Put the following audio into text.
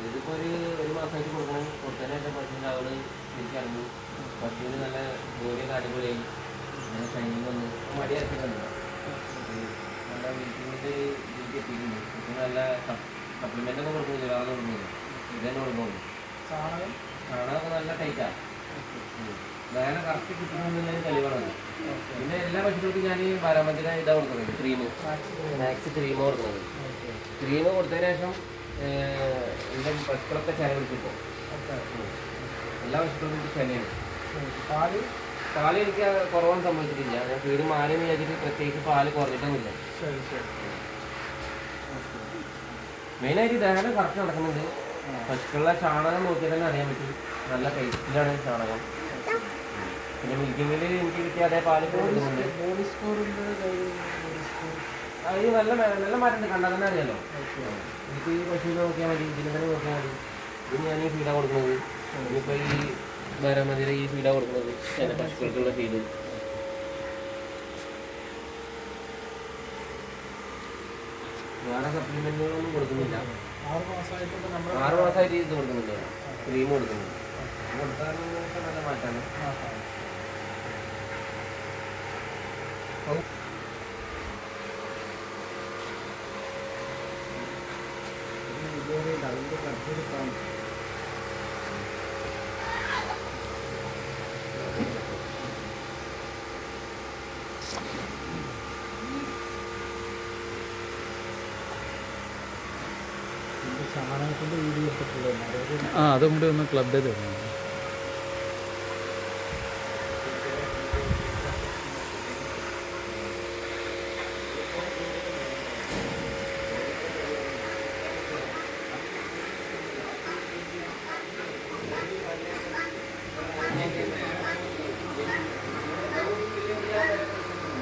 ഇതിപ്പോൾ ഒരു മാസമായിട്ട് കൊടുക്കണം. കൊടുത്തതിനായിട്ട് പശുവിൻ്റെ അവള് തിരിച്ചറിഞ്ഞു. പശുവിന് നല്ല ജോലിയൊക്കെ അടിപൊളിയായി. അങ്ങനെ ഷൈനിങ് വന്നു. മടിയാക്കിയിട്ടുണ്ട്. നല്ല വീട്ടിൻ്റെ രീതിക്ക് എത്തിയിട്ടുണ്ട്. പശുവിന് നല്ല സപ്ലിമെൻ്റൊക്കെ കൊടുക്കുന്നില്ല. അതാണ് കൊടുക്കുന്നത്. ഇതന്നെ കൊടുക്കുന്നുള്ളൂ. ചാണകമൊക്കെ നല്ല ടൈറ്റാണ്. വേറെ കറക്റ്റ് കിട്ടുന്നതിന് തെളിവാണത്. പിന്നെ എല്ലാ പശുക്കൾക്കും ഞാൻ ബാരാമതിയുടെ ഇതാണ് കൊടുക്കുന്നത്. ക്രീം, മാക്സ് ക്രീം കൊടുക്കുന്നത്. ക്രീം കൊടുത്തതിന് ശേഷം എൻ്റെ പശുക്കളൊക്കെ ചെന പിടിച്ചിപ്പോൾ. എല്ലാ പശുക്കൾക്കും എനിക്ക് ചെനയാണ്. പാല് എനിക്ക് കുറവൊന്നും സംഭവിച്ചിട്ടില്ല. ഞാൻ ഫീഡ് മാറിയെന്ന് വിചാരിച്ചിട്ട് പ്രത്യേകിച്ച് പാല് കുറഞ്ഞിട്ടൊന്നുമില്ല. മെയിനായിട്ട് ദഹനം കറക്റ്റ് നടക്കുന്നുണ്ട്. പശുക്കളുടെ ചാണകം നോക്കിയാൽ തന്നെ അറിയാൻ പറ്റും. നല്ല ടേസ്റ്റിലാണ് ചാണകം. പിന്നെ മിൽക്കിങ്ങിൽ എനിക്ക് കിട്ടിയ അതേ പാല് കൊടുക്കുന്നുണ്ട്. ഇത് നല്ല മാറ്റം കണ്ടാൽ തന്നെ അറിയാലോ. എനിക്ക് ഈ പശുവിനെ നോക്കിയാൽ മതി, ഇതിനെ തന്നെ നോക്കിയാൽ മതി. ഇത് ഞാൻ ഈ ഫീഡാണ് കൊടുക്കുന്നത്. ഇനിയിപ്പോൾ ഈ ബാരാമതിയുടെ ഈ ഫീഡാണ് കൊടുക്കുന്നത്. ചില പശുക്കൾക്കുള്ള ഫീഡ്. വേറെ സപ്ലിമെന്റുകളൊന്നും കൊടുക്കുന്നില്ല. 6 മാസമായിട്ട് ഇത് കൊടുക്കുന്നില്ല. ക്രീം കൊടുക്കുന്നുണ്ട്. കൊടുത്താൽ നല്ല മാറ്റാണ്. അതും കൂടി ഒന്ന് ക്ലബ് ചെയ്ത് തരണം.